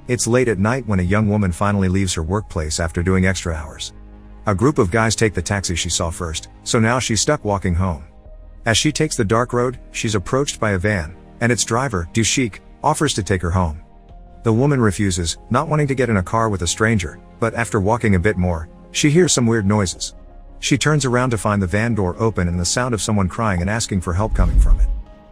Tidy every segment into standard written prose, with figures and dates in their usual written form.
It's late at night when a young woman finally leaves her workplace after doing extra hours. A group of guys take the taxi she saw first, so now she's stuck walking home. As she takes the dark road, she's approached by a van, and its driver, Dushik, offers to take her home. The woman refuses, not wanting to get in a car with a stranger, but after walking a bit more, she hears some weird noises. She turns around to find the van door open and the sound of someone crying and asking for help coming from it.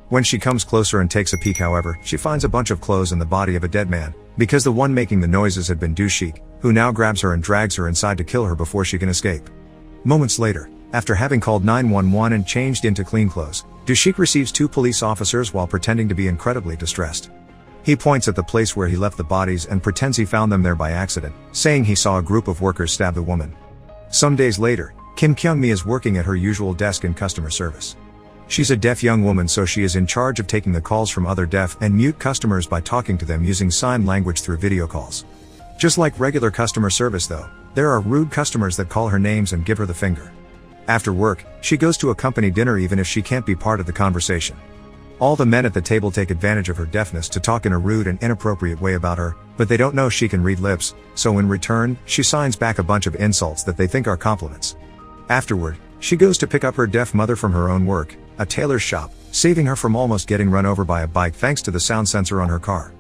When she comes closer and takes a peek, however, she finds a bunch of clothes and the body of a dead man, because the one making the noises had been Dushik, who now grabs her and drags her inside to kill her before she can escape. Moments later, after having called 911 and changed into clean clothes, Dushik receives 2 police officers while pretending to be incredibly distressed. He points at the place where he left the bodies and pretends he found them there by accident, saying he saw a group of workers stab the woman. Some days later, Kim Kyung-mi is working at her usual desk in customer service. She's a deaf young woman, so she is in charge of taking the calls from other deaf and mute customers by talking to them using sign language through video calls. Just like regular customer service though, there are rude customers that call her names and give her the finger. After work, she goes to a company dinner even if she can't be part of the conversation. All the men at the table take advantage of her deafness to talk in a rude and inappropriate way about her, but they don't know she can read lips, so in return, she signs back a bunch of insults that they think are compliments. Afterward, she goes to pick up her deaf mother from her own work, a tailor's shop, saving her from almost getting run over by a bike thanks to the sound sensor on her car.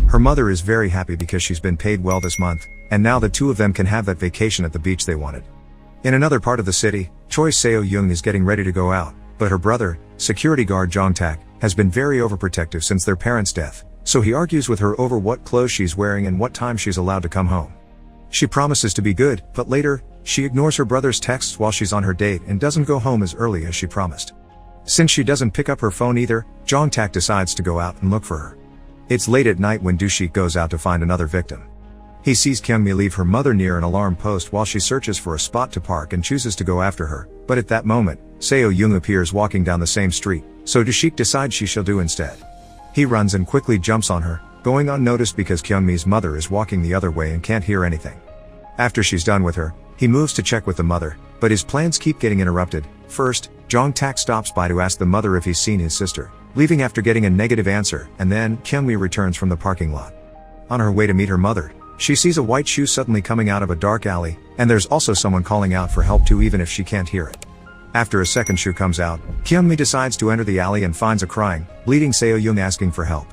Her mother is very happy because she's been paid well this month, and now the 2 of them can have that vacation at the beach they wanted. In another part of the city, Choi Seo-young is getting ready to go out, but her brother, security guard Jong-tak, has been very overprotective since their parents' death, so he argues with her over what clothes she's wearing and what time she's allowed to come home. She promises to be good, but later, she ignores her brother's texts while she's on her date and doesn't go home as early as she promised. Since she doesn't pick up her phone either, Jong-tak decides to go out and look for her. It's late at night when Dushik goes out to find another victim. He sees Kyung-mi leave her mother near an alarm post while she searches for a spot to park and chooses to go after her, but at that moment, Seo-young appears walking down the same street, so Dushik decides she shall do instead. He runs and quickly jumps on her, going unnoticed because Kyung-mi's mother is walking the other way and can't hear anything. After she's done with her, he moves to check with the mother, but his plans keep getting interrupted. First, Jong-tak stops by to ask the mother if he's seen his sister, leaving after getting a negative answer, and then Kyung-mi returns from the parking lot. On her way to meet her mother, she sees a white shoe suddenly coming out of a dark alley, and there's also someone calling out for help too even if she can't hear it. After a second shoe comes out, Kyung-mi decides to enter the alley and finds a crying, bleeding Seo-young asking for help.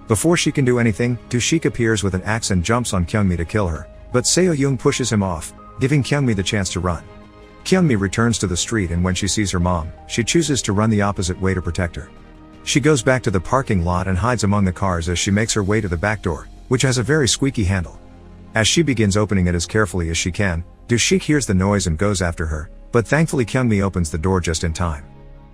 Before she can do anything, Dushik appears with an axe and jumps on Kyung-mi to kill her, but Seo-young pushes him off, giving Kyung-mi the chance to run. Kyung-mi returns to the street, and when she sees her mom, she chooses to run the opposite way to protect her. She goes back to the parking lot and hides among the cars as she makes her way to the back door, which has a very squeaky handle. As she begins opening it as carefully as she can, Dushik hears the noise and goes after her, but thankfully Kyung-mi opens the door just in time.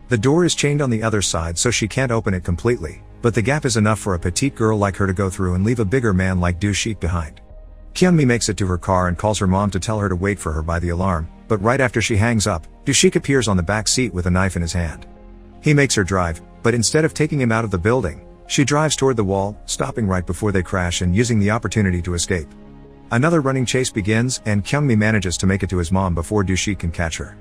The door is chained on the other side so she can't open it completely, but the gap is enough for a petite girl like her to go through and leave a bigger man like Dushik behind. Kyung-mi makes it to her car and calls her mom to tell her to wait for her by the alarm, but right after she hangs up, Dushik appears on the back seat with a knife in his hand. He makes her drive, but instead of taking him out of the building, she drives toward the wall, stopping right before they crash and using the opportunity to escape. Another running chase begins, and Kyung-mi manages to make it to his mom before Dushik can catch her.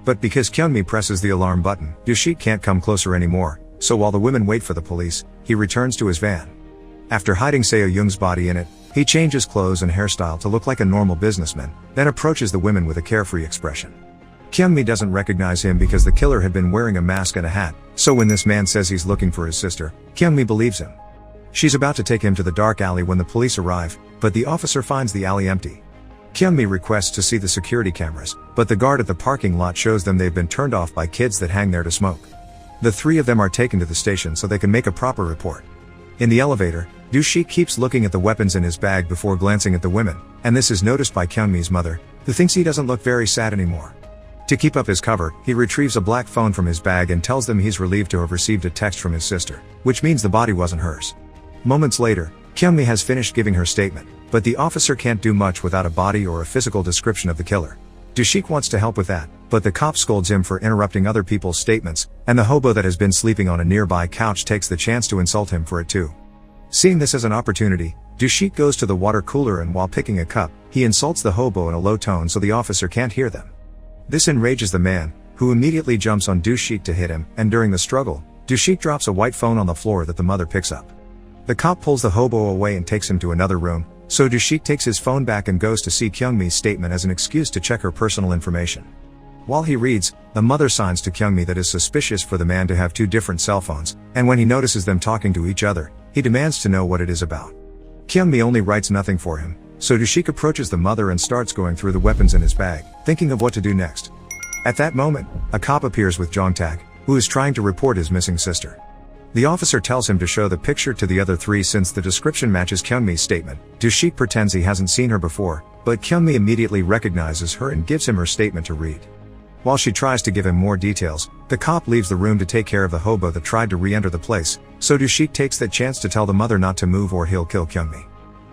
But because Kyung-mi presses the alarm button, Dushik can't come closer anymore, so while the women wait for the police, he returns to his van. After hiding Seo-young's body in it, he changes clothes and hairstyle to look like a normal businessman, then approaches the women with a carefree expression. Kyung-mi doesn't recognize him because the killer had been wearing a mask and a hat, so when this man says he's looking for his sister, Kyung-mi believes him. She's about to take him to the dark alley when the police arrive, but the officer finds the alley empty. Kyung-mi requests to see the security cameras, but the guard at the parking lot shows them they've been turned off by kids that hang there to smoke. The 3 of them are taken to the station so they can make a proper report. In the elevator, Dushik keeps looking at the weapons in his bag before glancing at the women, and this is noticed by Kyung-mi's mother, who thinks he doesn't look very sad anymore. To keep up his cover, he retrieves a black phone from his bag and tells them he's relieved to have received a text from his sister, which means the body wasn't hers. Moments later, Kyung-mi has finished giving her statement, but the officer can't do much without a body or a physical description of the killer. Dushik wants to help with that, but the cop scolds him for interrupting other people's statements, and the hobo that has been sleeping on a nearby couch takes the chance to insult him for it too. Seeing this as an opportunity, Dushik goes to the water cooler and while picking a cup, he insults the hobo in a low tone so the officer can't hear them. This enrages the man, who immediately jumps on Dushik to hit him, and during the struggle, Dushik drops a white phone on the floor that the mother picks up. The cop pulls the hobo away and takes him to another room, So Do-shik takes his phone back and goes to see Kyungmi's statement as an excuse to check her personal information. While he reads, the mother signs to Kyungmi that is suspicious for the man to have 2 different cell phones, and when he notices them talking to each other, he demands to know what it is about. Kyungmi only writes nothing for him, so Do-shik approaches the mother and starts going through the weapons in his bag, thinking of what to do next. At that moment, a cop appears with Jong-tak, who is trying to report his missing sister. The officer tells him to show the picture to the other 3 since the description matches Kyungmi's statement. Do-shik pretends he hasn't seen her before, but Kyungmi immediately recognizes her and gives him her statement to read. While she tries to give him more details, the cop leaves the room to take care of the hobo that tried to re-enter the place, so Do-shik takes that chance to tell the mother not to move or he'll kill Kyungmi.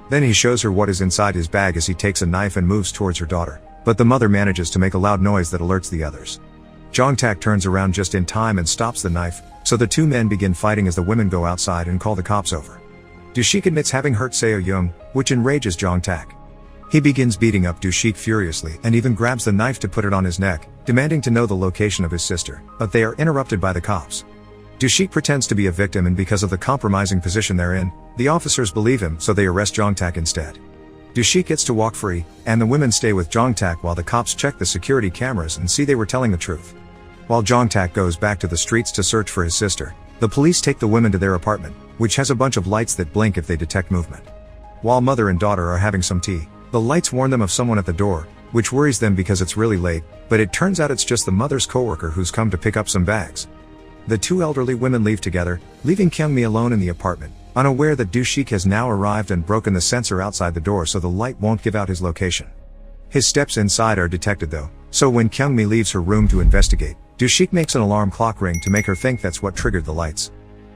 Then he shows her what is inside his bag as he takes a knife and moves towards her daughter, but the mother manages to make a loud noise that alerts the others. Jong-tak turns around just in time and stops the knife, so the 2 men begin fighting as the women go outside and call the cops over. Do-shik admits having hurt Seo-young, which enrages Jong-tak. He begins beating up Do-shik furiously and even grabs the knife to put it on his neck, demanding to know the location of his sister, but they are interrupted by the cops. Do-shik pretends to be a victim and because of the compromising position they're in, the officers believe him so they arrest Jong-tak instead. Do-shik gets to walk free, and the women stay with Jong-tak while the cops check the security cameras and see they were telling the truth. While Jong-tak goes back to the streets to search for his sister, the police take the women to their apartment, which has a bunch of lights that blink if they detect movement. While mother and daughter are having some tea, the lights warn them of someone at the door, which worries them because it's really late, but it turns out it's just the mother's coworker who's come to pick up some bags. The 2 elderly women leave together, leaving Kyungmi alone in the apartment, unaware that Do-shik has now arrived and broken the sensor outside the door so the light won't give out his location. His steps inside are detected though, so when Kyungmi leaves her room to investigate, Do-shik makes an alarm clock ring to make her think that's what triggered the lights.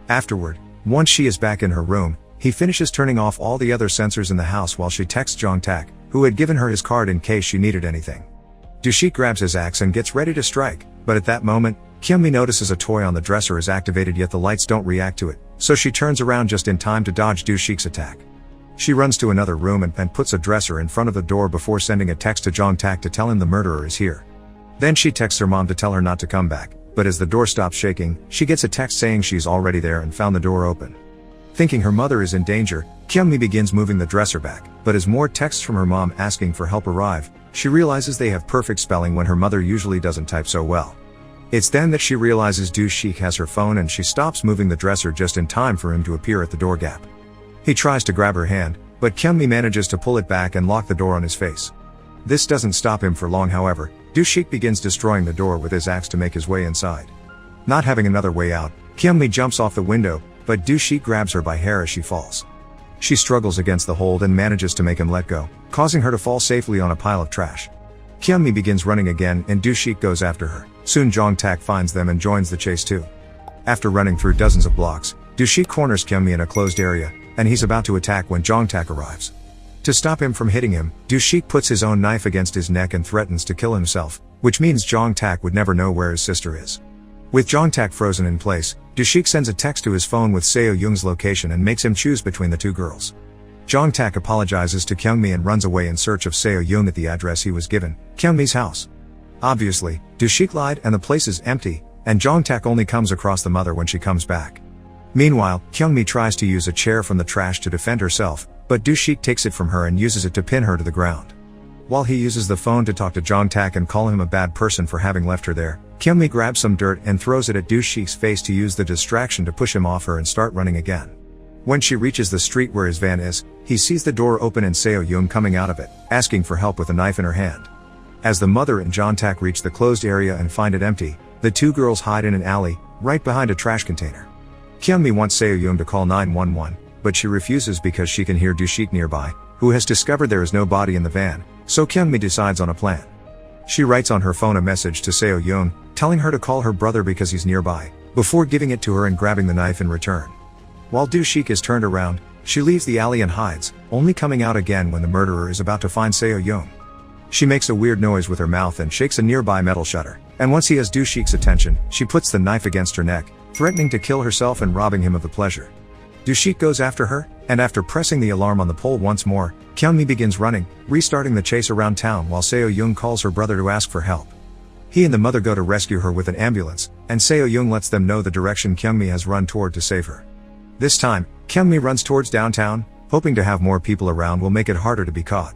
Afterward, once she is back in her room, he finishes turning off all the other sensors in the house while she texts Jong-tak, who had given her his card in case she needed anything. Do-shik grabs his axe and gets ready to strike, but at that moment, Kyungmi notices a toy on the dresser is activated yet the lights don't react to it, so she turns around just in time to dodge Do-shik's attack. She runs to another room and puts a dresser in front of the door before sending a text to Jong-tak to tell him the murderer is here. Then she texts her mom to tell her not to come back, but as the door stops shaking, she gets a text saying she's already there and found the door open. Thinking her mother is in danger, Kyungmi begins moving the dresser back, but as more texts from her mom asking for help arrive, she realizes they have perfect spelling when her mother usually doesn't type so well. It's then that she realizes Do-shik has her phone and she stops moving the dresser just in time for him to appear at the door gap. He tries to grab her hand, but Kyungmi manages to pull it back and lock the door on his face. This doesn't stop him for long however, Do-shik begins destroying the door with his axe to make his way inside. Not having another way out, Kyungmi jumps off the window, but Do-shik grabs her by hair as she falls. She struggles against the hold and manages to make him let go, causing her to fall safely on a pile of trash. Kyungmi begins running again and Do-shik goes after her. Soon Jong-tak finds them and joins the chase too. After running through dozens of blocks, Do-shik corners Kyungmi in a closed area, and he's about to attack when Jong-tak arrives. To stop him from hitting him, Do-shik puts his own knife against his neck and threatens to kill himself, which means Jong-tak would never know where his sister is. With Jong-tak frozen in place, Do-shik sends a text to his phone with Seo-young's location and makes him choose between the 2 girls. Jong-tak apologizes to Kyungmi and runs away in search of Seo-young at the address he was given, Kyungmi's house. Obviously, Do-shik lied and the place is empty, and Jong-tak only comes across the mother when she comes back. Meanwhile, Kyungmi tries to use a chair from the trash to defend herself, but Do-shik takes it from her and uses it to pin her to the ground. While he uses the phone to talk to Jong-tak and call him a bad person for having left her there, Kyungmi grabs some dirt and throws it at Do-shik's face to use the distraction to push him off her and start running again. When she reaches the street where his van is, he sees the door open and Seo-young coming out of it, asking for help with a knife in her hand. As the mother and Jong-tak reach the closed area and find it empty, the 2 girls hide in an alley, right behind a trash container. Kyungmi wants Seo-young to call 911, but she refuses because she can hear Do-shik nearby, who has discovered there is no body in the van, so Kyungmi decides on a plan. She writes on her phone a message to Seo-young, telling her to call her brother because he's nearby, before giving it to her and grabbing the knife in return. While Do-shik is turned around, she leaves the alley and hides, only coming out again when the murderer is about to find Seo-young. She makes a weird noise with her mouth and shakes a nearby metal shutter, and once he has Do-shik's attention, she puts the knife against her neck, threatening to kill herself and robbing him of the pleasure. Do-shik goes after her, and after pressing the alarm on the pole once more, Kyungmi begins running, restarting the chase around town while Seo-young calls her brother to ask for help. He and the mother go to rescue her with an ambulance, and Seo-young lets them know the direction Kyungmi has run toward to save her. This time, Kyungmi runs towards downtown, hoping to have more people around will make it harder to be caught.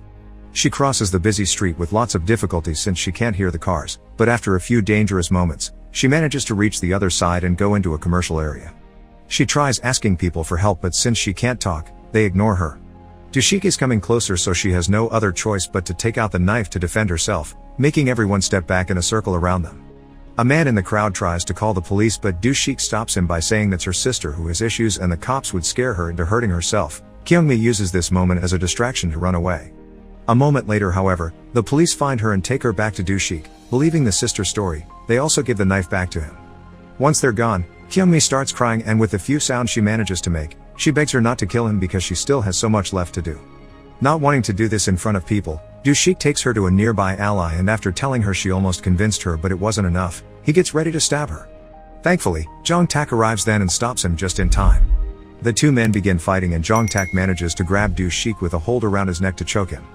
She crosses the busy street with lots of difficulty since she can't hear the cars, but after a few dangerous moments, she manages to reach the other side and go into a commercial area. She tries asking people for help, but since she can't talk, they ignore her. Dushik is coming closer, so she has no other choice but to take out the knife to defend herself, making everyone step back in a circle around them. A man in the crowd tries to call the police, but Dushik stops him by saying that's her sister who has issues and the cops would scare her into hurting herself. Kyungmi uses this moment as a distraction to run away. A moment later, however, the police find her and take her back to Dushik. Believing the sister's story, they also give the knife back to him. Once they're gone, Kyungmi starts crying, and with the few sounds she manages to make, she begs her not to kill him because she still has so much left to do. Not wanting to do this in front of people, Dushik takes her to a nearby ally, and after telling her she almost convinced her but it wasn't enough, he gets ready to stab her. Thankfully, Jong-tak arrives then and stops him just in time. The two men begin fighting, and Jong-tak manages to grab Dushik with a hold around his neck to choke him.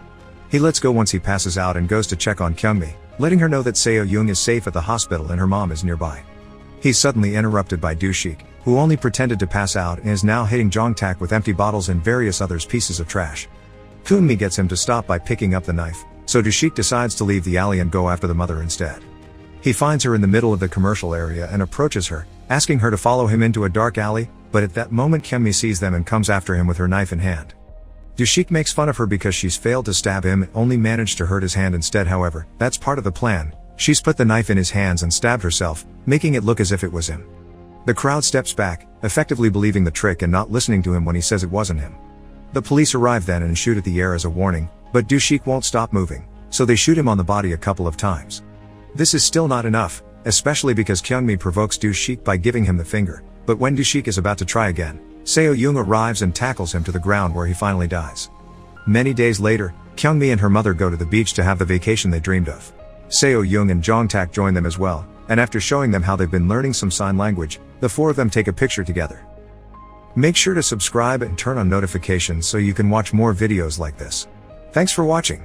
He lets go once he passes out and goes to check on Kyungmi, letting her know that Seo-young is safe at the hospital and her mom is nearby. He's suddenly interrupted by Dushik, who only pretended to pass out and is now hitting Jong-tak with empty bottles and various other pieces of trash. Kyungmi gets him to stop by picking up the knife, so Dushik decides to leave the alley and go after the mother instead. He finds her in the middle of the commercial area and approaches her, asking her to follow him into a dark alley, but at that moment Kyungmi sees them and comes after him with her knife in hand. Dushik makes fun of her because she's failed to stab him and only managed to hurt his hand instead. However, that's part of the plan. She's put the knife in his hands and stabbed herself, making it look as if it was him. The crowd steps back, effectively believing the trick and not listening to him when he says it wasn't him. The police arrive then and shoot at the air as a warning, but Dushik won't stop moving, so they shoot him on the body a couple of times. This is still not enough, especially because Kyungmi provokes Dushik by giving him the finger, but when Dushik is about to try again, Seo-young arrives and tackles him to the ground, where he finally dies. Many days later, Kyungmi and her mother go to the beach to have the vacation they dreamed of. Seo-young and Jong-tak join them as well, and after showing them how they've been learning some sign language, the four of them take a picture together. Make sure to subscribe and turn on notifications so you can watch more videos like this. Thanks for watching.